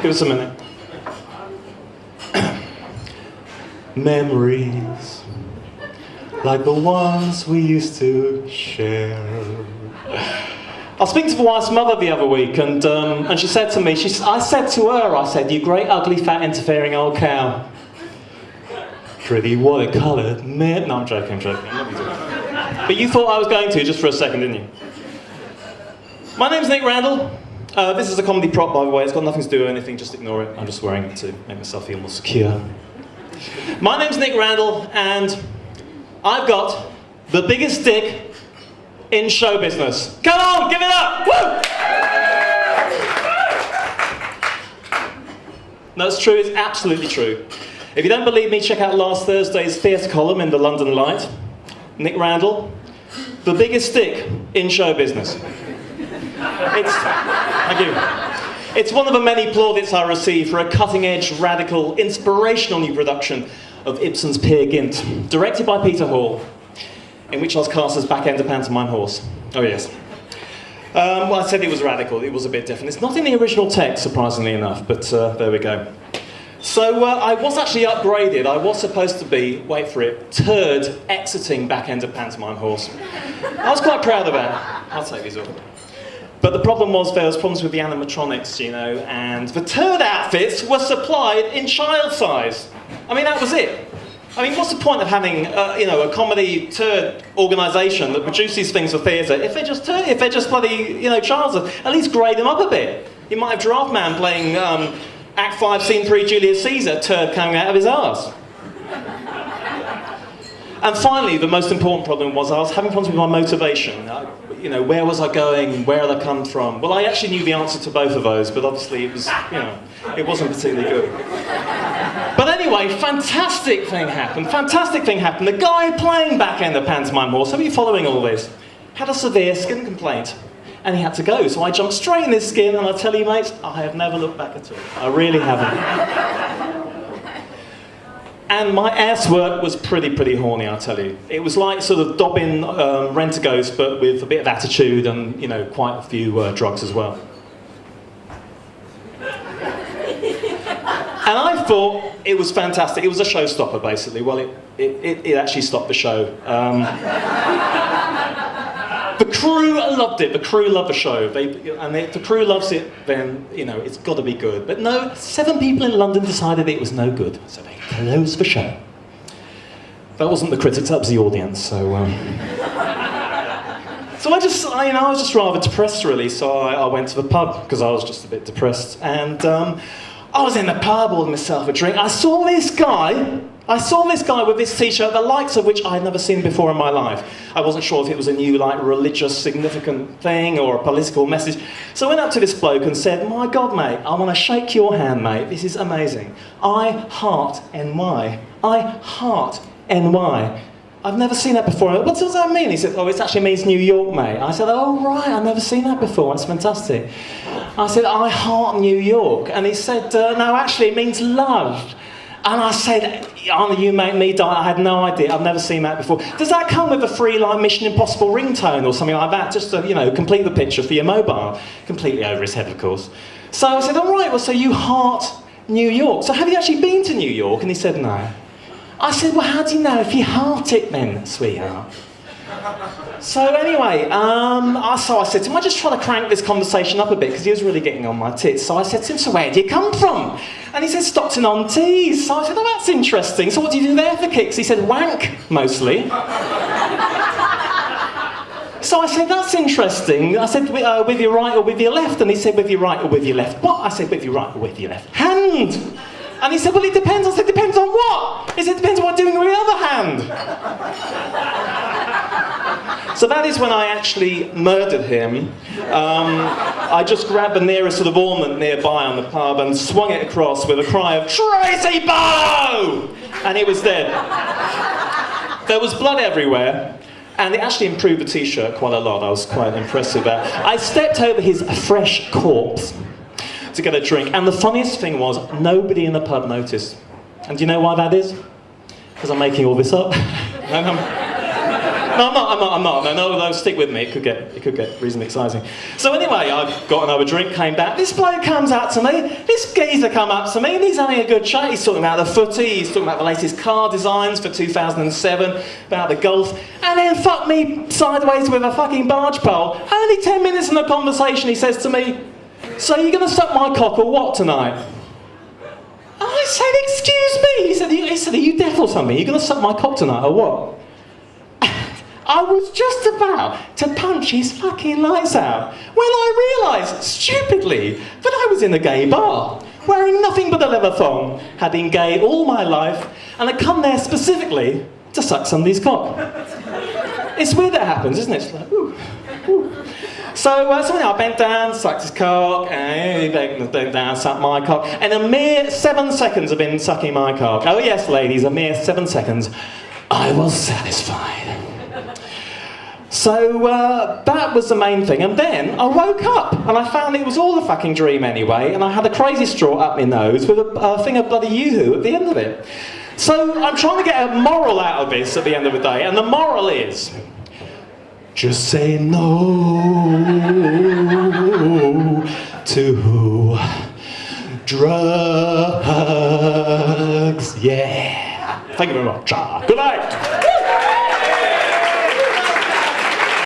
Give us a minute. Memories like the ones we used to share. I was speaking to the wife's mother the other week, and she said to me, I said to her, you great, ugly, fat, interfering old cow. Pretty watercoloured man. No, I'm joking. But you thought I was going to, just for a second, didn't you? My name's Nick Randall. This is a comedy prop, by the way. It's got nothing to do with anything, just ignore it. I'm just wearing it to make myself feel more secure. My name's Nick Randall, and I've got the biggest dick in show business. Come on, give it up! Woo! No, it's true, it's absolutely true. If you don't believe me, check out last Thursday's theatre column in the London Light. Nick Randall, the biggest dick in show business. Thank you. It's one of the many plaudits I received for a cutting-edge, radical, inspirational new production of Ibsen's Peer Gynt, directed by Peter Hall, in which I was cast as back-end of pantomime horse. Oh yes. Well, I said it was radical, it was a bit different. It's not in the original text, surprisingly enough, but there we go. So I was actually upgraded. I was supposed to be, wait for it, turd exiting back-end of pantomime horse. I was quite proud of that. I'll take these off. But the problem was there was problems with the animatronics, you know, and the turd outfits were supplied in child size. I mean, that was it. I mean, what's the point of having, you know, a comedy turd organisation that produces things for theatre if they're just bloody, you know, child size? At least grade them up a bit. You might have Draft Man playing Act 5, Scene 3, Julius Caesar, turd coming out of his arse. And finally, the most important problem was I was having problems with my motivation. You know, where was I going? Where had I come from? Well, I actually knew the answer to both of those, but obviously it was, you know, it wasn't particularly good. But anyway, fantastic thing happened. The guy playing back-end of pantomime horse, are you following all this? Had a severe skin complaint, and he had to go. So I jumped straight in his skin, and I tell you, mates, I have never looked back at all. I really haven't. And my ass work was pretty horny, I'll tell you. It was like sort of Dobbin Rent-A-Ghost, but with a bit of attitude and, you know, quite a few drugs as well. And I thought it was fantastic. It was a showstopper, basically. Well, it actually stopped the show. The crew loved it. The crew loved the show. If the crew loves it, then, you know, it's got to be good. But no, 7 people in London decided it was no good, so they closed the show. That wasn't the critics, that was the audience. So, so I was just rather depressed, really. So I went to the pub because I was just a bit depressed, and I was in the pub ordering myself a drink. I saw this guy with this t-shirt, the likes of which I had never seen before in my life. I wasn't sure if it was a new, like, religious significant thing or a political message. So I went up to this bloke and said, my God, mate, I want to shake your hand, mate. This is amazing. I heart NY. I heart NY. I've never seen that before. What does that mean? He said, oh, it actually means New York, mate. I said, oh, right, I've never seen that before. That's fantastic. I said, I heart New York. And he said, no, actually, it means love. And I said, oh, you make me die. I had no idea. I've never seen that before. Does that come with a free, like, Mission Impossible ringtone or something like that? Just to, you know, complete the picture for your mobile. Completely over his head, of course. So I said, all right, well, so you heart New York. So have you actually been to New York? And he said, no. I said, well, how do you know if you heart it then, sweetheart? So anyway, so I said to him, I just try to crank this conversation up a bit because he was really getting on my tits. So I said to him, so where do you come from? And he said, Stockton-on-Tees. So I said, oh, that's interesting. So what do you do there for kicks? He said, wank, mostly. So I said, that's interesting. I said, with your right or with your left? And he said, with your right or with your left? What? I said, with your right or with your left hand. And he said, well, it depends. I said, depends on what? He said, depends on what I'm doing with the other hand. So that is when I actually murdered him. I just grabbed the nearest sort of ornament nearby on the pub and swung it across with a cry of, Tracy Bow! And he was dead. There was blood everywhere. And it actually improved the t-shirt quite a lot. I was quite impressed with that. I stepped over his fresh corpse to get a drink, and the funniest thing was, nobody in the pub noticed. And do you know why that is? Because I'm making all this up. No, I'm not. No, stick with me. It could get reasonably exciting. So anyway, I got another drink, came back. This bloke comes up to me. This geezer come up to me, and he's having a good chat. He's talking about the footy. He's talking about the latest car designs for 2007, about the Golf, and then fuck me sideways with a fucking barge pole. Only 10 minutes in the conversation, he says to me, "So you're going to suck my cock or what tonight?" I said, "Excuse me." He said, "Are you deaf or something? You're going to suck my cock tonight or what?" I was just about to punch his fucking lights out when I realised, stupidly, that I was in a gay bar, wearing nothing but a leather thong, had been gay all my life, and had come there specifically to suck somebody's cock. It's weird that happens, isn't it? It's like, ooh, ooh. So I bent down, sucked his cock, and he bent down, sucked my cock. And a mere 7 seconds of him sucking my cock. Oh yes, ladies, a mere 7 seconds. I was satisfied. So that was the main thing. And then I woke up, and I found it was all a fucking dream anyway, and I had a crazy straw up my nose with a thing of bloody yoo-hoo at the end of it. So I'm trying to get a moral out of this at the end of the day, and the moral is, just say no to drugs, yeah. Thank you very much. Good night.